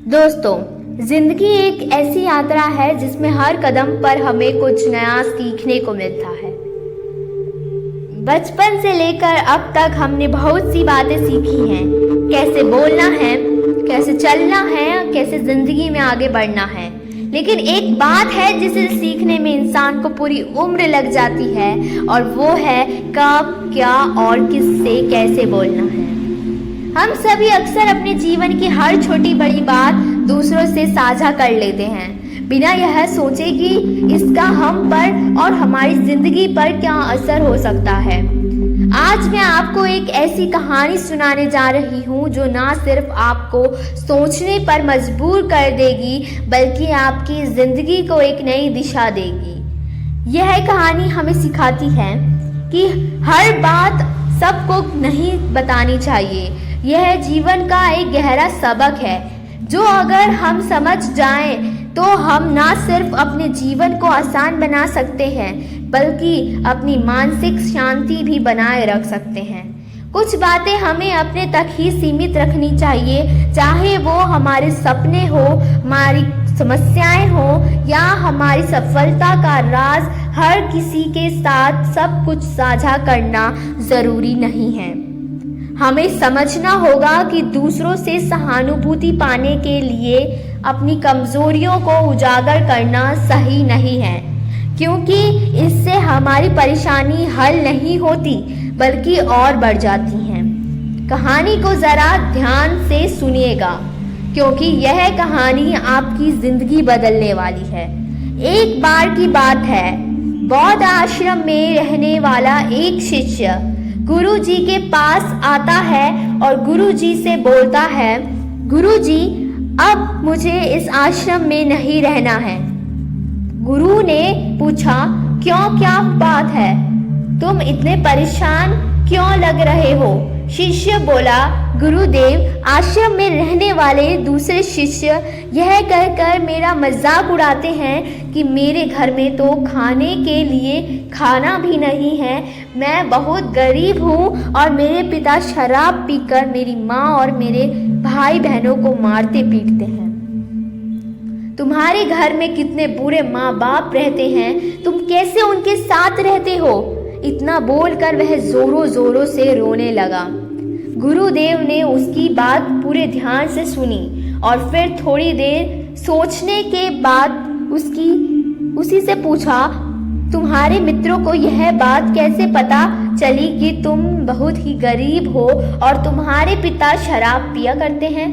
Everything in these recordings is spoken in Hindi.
दोस्तों, जिंदगी एक ऐसी यात्रा है जिसमें हर कदम पर हमें कुछ नया सीखने को मिलता है। बचपन से लेकर अब तक हमने बहुत सी बातें सीखी हैं, कैसे बोलना है, कैसे चलना है, कैसे जिंदगी में आगे बढ़ना है। लेकिन एक बात है जिसे सीखने में इंसान को पूरी उम्र लग जाती है, और वो है कब, क्या और किससे कैसे बोलना है। हम सभी अक्सर अपने जीवन की हर छोटी बड़ी बात दूसरों से साझा कर लेते हैं, बिना यह सोचे कि इसका हम पर और हमारी जिंदगी पर क्या असर हो सकता है। आज मैं आपको एक ऐसी कहानी सुनाने जा रही हूँ जो ना सिर्फ आपको सोचने पर मजबूर कर देगी, बल्कि आपकी जिंदगी को एक नई दिशा देगी। यह कहानी हमें सिखाती है कि हर बात सबको नहीं बतानी चाहिए। यह जीवन का एक गहरा सबक है जो अगर हम समझ जाएं तो हम ना सिर्फ अपने जीवन को आसान बना सकते हैं, बल्कि अपनी मानसिक शांति भी बनाए रख सकते हैं। कुछ बातें हमें अपने तक ही सीमित रखनी चाहिए, चाहे वो हमारे सपने हो, हमारी समस्याएं हो या हमारी सफलता का राज। हर किसी के साथ सब कुछ साझा करना जरूरी नहीं है। हमें समझना होगा कि दूसरों से सहानुभूति पाने के लिए अपनी कमजोरियों को उजागर करना सही नहीं है, क्योंकि इससे हमारी परेशानी हल नहीं होती बल्कि और बढ़ जाती हैं। कहानी को जरा ध्यान से सुनिएगा, क्योंकि यह कहानी आपकी जिंदगी बदलने वाली है। एक बार की बात है, बौद्ध आश्रम में रहने वाला एक शिष्य गुरु जी के पास आता है और गुरु जी से बोलता है, गुरु जी, अब मुझे इस आश्रम में नहीं रहना है। गुरु ने पूछा, क्यों, क्या बात है, तुम इतने परेशान क्यों लग रहे हो? शिष्य बोला, गुरुदेव, आश्रम में रहने वाले दूसरे शिष्य यह कहकर मेरा मजाक उड़ाते हैं कि मेरे घर में तो खाने के लिए खाना भी नहीं है। मैं बहुत गरीब हूँ और मेरे पिता शराब पीकर मेरी माँ और मेरे भाई बहनों को मारते पीटते हैं। तुम्हारे घर में कितने बुरे माँ बाप रहते हैं, तुम कैसे उनके साथ रहते हो? इतना बोलकर वह जोरों जोरों से रोने लगा। गुरुदेव ने उसकी बात पूरे ध्यान से सुनी और फिर थोड़ी देर सोचने के बाद उसी से पूछा, तुम्हारे मित्रों को यह बात कैसे पता चली कि तुम बहुत ही गरीब हो और तुम्हारे पिता शराब पिया करते हैं?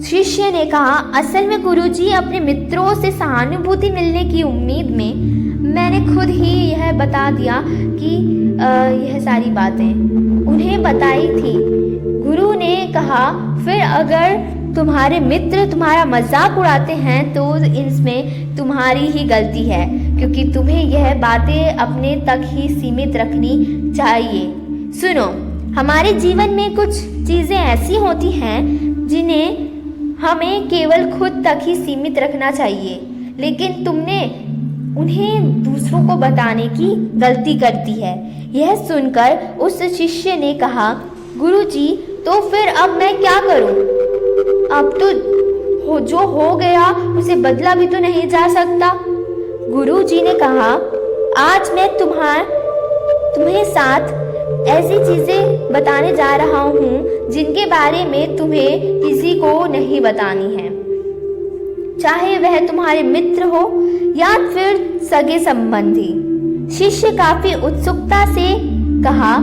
शिष्य ने कहा, असल में गुरुजी, अपने मित्रों से सहानुभूति मिलने की उम्मीद में मैंने खुद ही यह बता दिया कि यह सारी बातें उन्हें बताई थी। गुरु ने कहा, फिर अगर तुम्हारे मित्र तुम्हारा मजाक उड़ाते हैं तो इसमें तुम्हारी ही गलती है, क्योंकि तुम्हें यह बातें अपने तक ही सीमित रखनी चाहिए। सुनो, हमारे जीवन में कुछ चीज़ें ऐसी होती हैं जिन्हें हमें केवल खुद तक ही सीमित रखना चाहिए, लेकिन तुमने उन्हें दूसरों को बताने की गलती करती है। यह सुनकर उस शिष्य ने कहा, गुरुजी, तो फिर अब मैं क्या करूं? अब तो जो हो गया उसे बदला भी तो नहीं जा सकता। गुरुजी ने कहा, आज मैं तुम्हें साथ ऐसी चीजें बताने जा रहा हूँ जिनके बारे में तुम्हें किसी को नहीं बतानी है, चाहे वह तुम्हारे मित्र हो या फिर सगे संबंधी। शिष्य काफी उत्सुकता से कहा,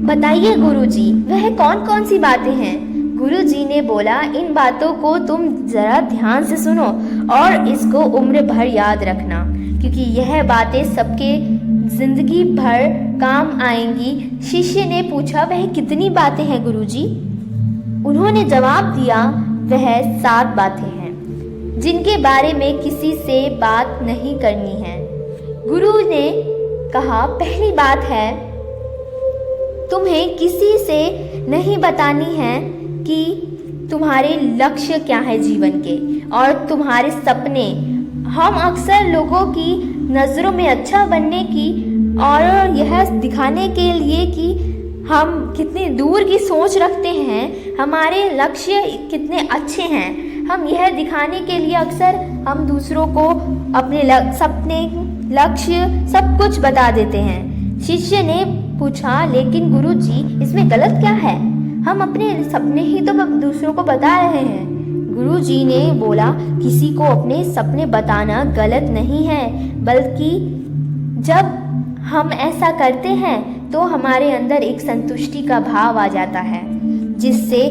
बताइए गुरुजी, वह कौन कौन सी बातें हैं? गुरुजी ने बोला, इन बातों को तुम जरा ध्यान से सुनो और इसको उम्र भर याद रखना, क्योंकि यह बातें सबके जिंदगी भर काम आएंगी। शिष्य ने पूछा, वह कितनी बातें हैं गुरुजी? उन्होंने जवाब दिया, वह 7 बातें हैं जिनके बारे में किसी से बात नहीं करनी है। गुरु ने कहा, पहली बात है, तुम्हें किसी से नहीं बतानी है कि तुम्हारे लक्ष्य क्या है जीवन के और तुम्हारे सपने। हम अक्सर लोगों की नज़रों में अच्छा बनने की और यह दिखाने के लिए कि हम कितनी दूर की सोच रखते हैं, हमारे लक्ष्य कितने अच्छे हैं, हम यह दिखाने के लिए अक्सर हम दूसरों को अपने सपने, लक्ष्य सब कुछ बता देते हैं। शिष्य ने पूछा, लेकिन गुरुजी इसमें गलत क्या है? हम अपने सपने ही तो दूसरों को बता रहे हैं। गुरुजी ने बोला, किसी को अपने सपने बताना गलत नहीं है, बल्कि जब हम ऐसा करते हैं तो हमारे अंदर एक संतुष्टि का भाव आ जाता है, जिससे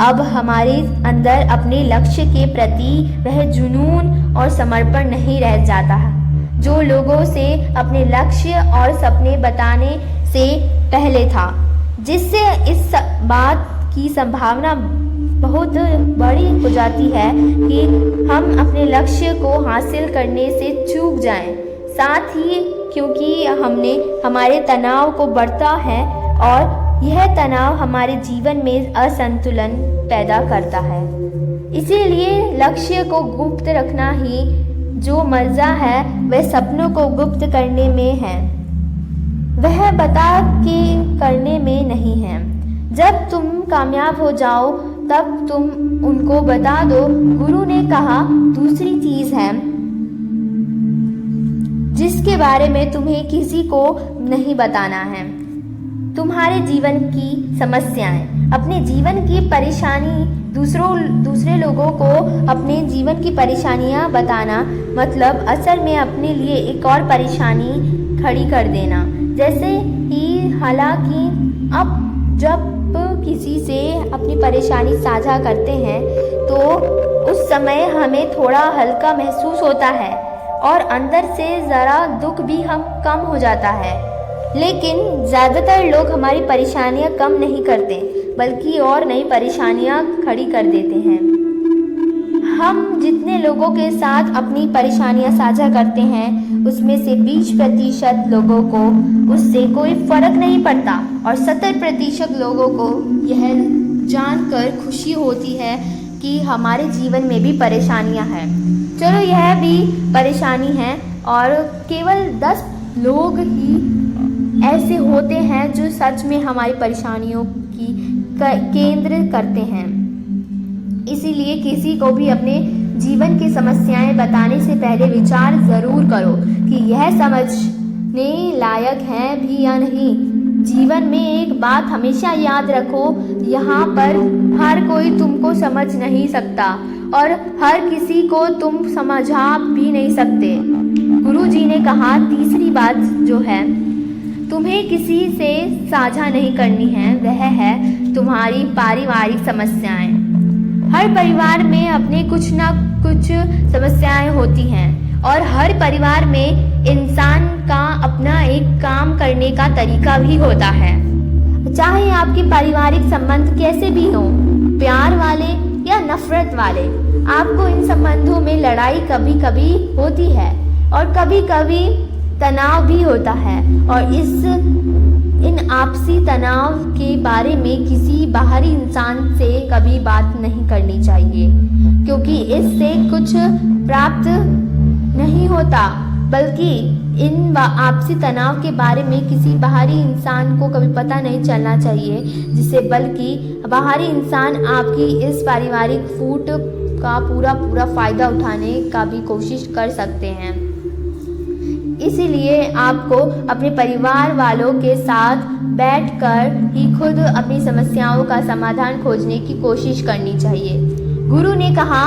अब हमारे अंदर अपने लक्ष्य के प्रति वह जुनून और समर्पण नहीं रह जाता है, जो लोगों से अपने लक्ष्य और सपने बताने से पहले था, जिससे इस बात की संभावना बहुत बड़ी हो जाती है कि हम अपने लक्ष्य को हासिल करने से चूक जाएं। साथ ही क्योंकि हमारे तनाव को बढ़ता है और यह तनाव हमारे जीवन में असंतुलन पैदा करता है। इसीलिए लक्ष्य को गुप्त रखना ही जो मज़ा है वह सपनों को गुप्त करने में है, वह बता के करने में नहीं है। जब तुम कामयाब हो जाओ तब तुम उनको बता दो। गुरु ने कहा, दूसरी चीज़ है जिसके बारे में तुम्हें किसी को नहीं बताना है, तुम्हारे जीवन की समस्याएं, अपने जीवन की परेशानी। दूसरे लोगों को अपने जीवन की परेशानियां बताना मतलब असल में अपने लिए एक और परेशानी खड़ी कर देना। जैसे ही हालांकि अब जब किसी से अपनी परेशानी साझा करते हैं तो उस समय हमें थोड़ा हल्का महसूस होता है और अंदर से ज़रा दुख भी कम हो जाता है, लेकिन ज़्यादातर लोग हमारी परेशानियां कम नहीं करते बल्कि और नई परेशानियां खड़ी कर देते हैं। हम जितने लोगों के साथ अपनी परेशानियां साझा करते हैं उसमें से 20% लोगों को उससे कोई फर्क नहीं पड़ता और 70% लोगों को यह जानकर खुशी होती है कि हमारे जीवन में भी परेशानियां हैं। चलो यह भी परेशानी है और केवल 10 लोग ही ऐसे होते हैं जो सच में हमारी परेशानियों की केंद्र करते हैं। इसीलिए किसी को भी अपने जीवन की समस्याएं बताने से पहले विचार ज़रूर करो कि यह समझने लायक है भी या नहीं। जीवन में एक बात हमेशा याद रखो, यहाँ पर हर कोई तुमको समझ नहीं सकता और हर किसी को तुम समझा भी नहीं सकते। गुरुजी ने कहा, तीसरी बात जो है तुम्हें किसी से साझा नहीं करनी है वह है तुम्हारी पारिवारिक समस्याएं। हर परिवार में अपने कुछ ना कुछ समस्याएं होती हैं और हर परिवार में इंसान का अपना एक काम करने का तरीका भी होता है। चाहे आपके पारिवारिक संबंध कैसे भी हों, प्यार वाले या नफरत वाले, आपको इन संबंधों में लड़ाई कभी कभी होती है और कभी कभी तनाव भी होता है और इन आपसी तनाव के बारे में किसी बाहरी इंसान से कभी बात नहीं करनी चाहिए, क्योंकि इससे कुछ प्राप्त नहीं होता, बल्कि इन आपसी तनाव के बारे में किसी बाहरी इंसान को कभी पता नहीं चलना चाहिए, जिससे बल्कि बाहरी इंसान आपकी इस पारिवारिक फूट का पूरा फ़ायदा उठाने का भी कोशिश कर सकते हैं। इसीलिए आपको अपने परिवार वालों के साथ बैठकर ही खुद अपनी समस्याओं का समाधान खोजने की कोशिश करनी चाहिए। गुरु ने कहा,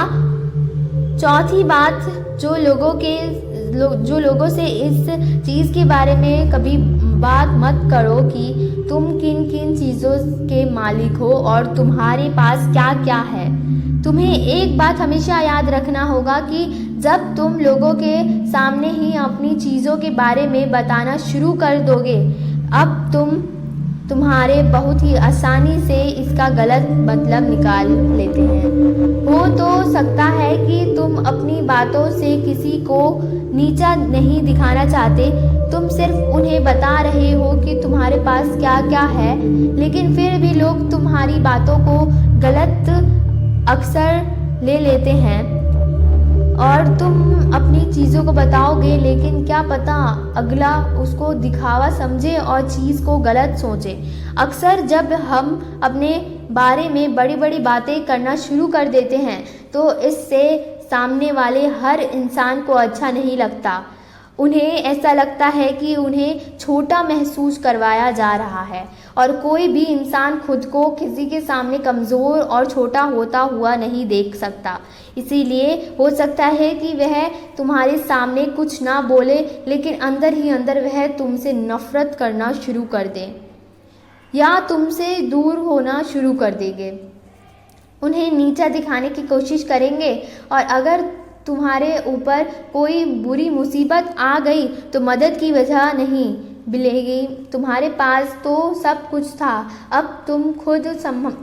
चौथी बात, जो लोगों से इस चीज़ के बारे में कभी बात मत करो कि तुम किन किन चीज़ों के मालिक हो और तुम्हारे पास क्या क्या है। तुम्हें एक बात हमेशा याद रखना होगा कि जब तुम लोगों के सामने ही अपनी चीज़ों के बारे में बताना शुरू कर दोगे, अब तुम्हारे बहुत ही आसानी से इसका गलत मतलब निकाल लेते हैं। हो तो सकता है कि तुम अपनी बातों से किसी को नीचा नहीं दिखाना चाहते, तुम सिर्फ उन्हें बता रहे हो कि तुम्हारे पास क्या क्या है, लेकिन फिर भी लोग तुम्हारी बातों को गलत अक्सर ले लेते हैं। और तुम अपनी चीज़ों को बताओगे, लेकिन क्या पता अगला उसको दिखावा समझे और चीज़ को गलत सोचे। अक्सर जब हम अपने बारे में बड़ी बड़ी बातें करना शुरू कर देते हैं तो इससे सामने वाले हर इंसान को अच्छा नहीं लगता। उन्हें ऐसा लगता है कि उन्हें छोटा महसूस करवाया जा रहा है, और कोई भी इंसान खुद को किसी के सामने कमज़ोर और छोटा होता हुआ नहीं देख सकता। इसीलिए हो सकता है कि वह तुम्हारे सामने कुछ ना बोले, लेकिन अंदर ही अंदर वह तुमसे नफ़रत करना शुरू कर दे या तुमसे दूर होना शुरू कर देंगे। उन्हें नीचा दिखाने की कोशिश करेंगे, और अगर तुम्हारे ऊपर कोई बुरी मुसीबत आ गई तो मदद की वजह नहीं मिलेगी। तुम्हारे पास तो सब कुछ था, अब तुम खुद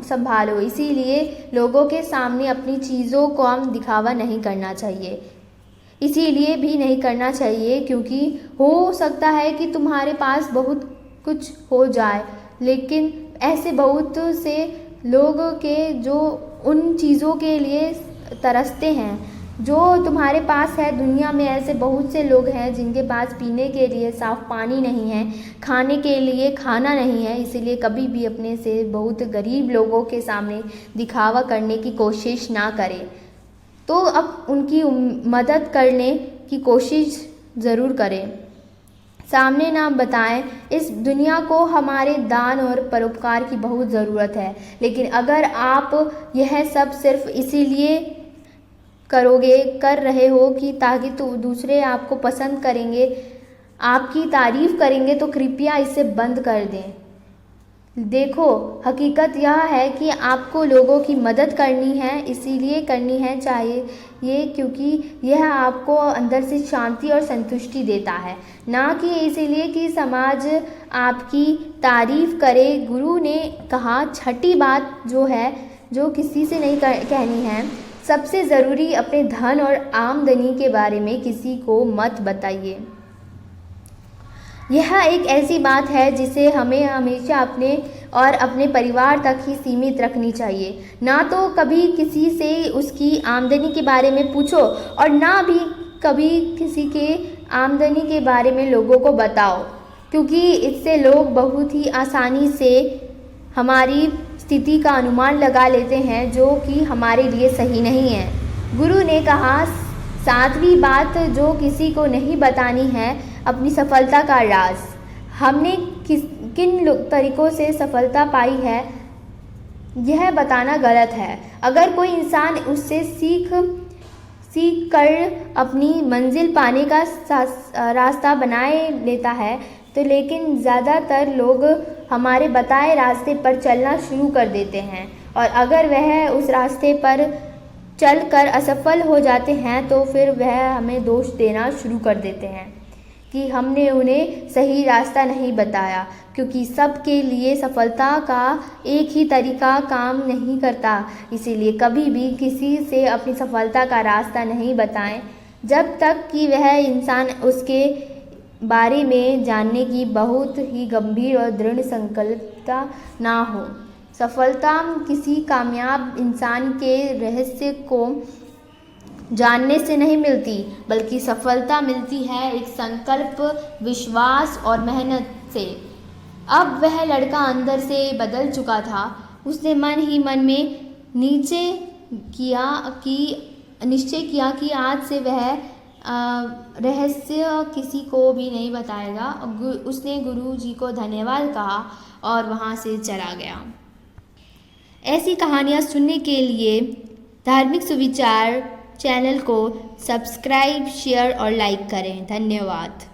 संभालो। इसीलिए लोगों के सामने अपनी चीज़ों को हम दिखावा नहीं करना चाहिए। इसीलिए भी नहीं करना चाहिए क्योंकि हो सकता है कि तुम्हारे पास बहुत कुछ हो जाए, लेकिन ऐसे बहुत से लोग के जो उन चीज़ों के लिए तरसते हैं जो तुम्हारे पास है। दुनिया में ऐसे बहुत से लोग हैं जिनके पास पीने के लिए साफ़ पानी नहीं है, खाने के लिए खाना नहीं है। इसीलिए कभी भी अपने से बहुत गरीब लोगों के सामने दिखावा करने की कोशिश ना करें। तो अब उनकी मदद करने की कोशिश ज़रूर करें, सामने ना बताएं। इस दुनिया को हमारे दान और परोपकार की बहुत ज़रूरत है, लेकिन अगर आप यह सब सिर्फ इसीलिए कर रहे हो कि ताकि दूसरे आपको पसंद करेंगे, आपकी तारीफ़ करेंगे, तो कृपया इसे बंद कर दें। देखो, हकीकत यह है कि आपको लोगों की मदद करनी है, इसीलिए करनी है चाहिए ये क्योंकि यह आपको अंदर से शांति और संतुष्टि देता है, ना कि इसीलिए कि समाज आपकी तारीफ़ करे। गुरु ने कहा, छठी बात जो है जो किसी से नहीं कहनी है, सबसे ज़रूरी अपने धन और आमदनी के बारे में किसी को मत बताइए। यह एक ऐसी बात है जिसे हमें हमेशा अपने और अपने परिवार तक ही सीमित रखनी चाहिए। ना तो कभी किसी से उसकी आमदनी के बारे में पूछो और ना भी कभी किसी के आमदनी के बारे में लोगों को बताओ, क्योंकि इससे लोग बहुत ही आसानी से हमारी स्थिति का अनुमान लगा लेते हैं जो कि हमारे लिए सही नहीं है। गुरु ने कहा, सातवीं बात जो किसी को नहीं बतानी है, अपनी सफलता का राज। हमने किन तरीक़ों से सफलता पाई है यह बताना गलत है। अगर कोई इंसान उससे सीख कर अपनी मंजिल पाने का रास्ता बनाए लेता है तो लेकिन ज़्यादातर लोग हमारे बताए रास्ते पर चलना शुरू कर देते हैं, और अगर वह उस रास्ते पर चलकर असफल हो जाते हैं तो फिर वह हमें दोष देना शुरू कर देते हैं कि हमने उन्हें सही रास्ता नहीं बताया, क्योंकि सबके लिए सफलता का एक ही तरीका काम नहीं करता। इसीलिए कभी भी किसी से अपनी सफलता का रास्ता नहीं बताएं जब तक कि वह इंसान उसके बारे में जानने की बहुत ही गंभीर और दृढ़ संकल्पता ना हो। सफलता किसी कामयाब इंसान के रहस्य को जानने से नहीं मिलती, बल्कि सफलता मिलती है एक संकल्प, विश्वास और मेहनत से। अब वह लड़का अंदर से बदल चुका था। उसने मन ही मन में निश्चय किया कि आज से वह रहस्य किसी को भी नहीं बताएगा। उसने गुरु जी को धन्यवाद कहा और वहाँ से चला गया। ऐसी कहानियाँ सुनने के लिए धार्मिक सुविचार चैनल को सब्सक्राइब, शेयर और लाइक करें। धन्यवाद।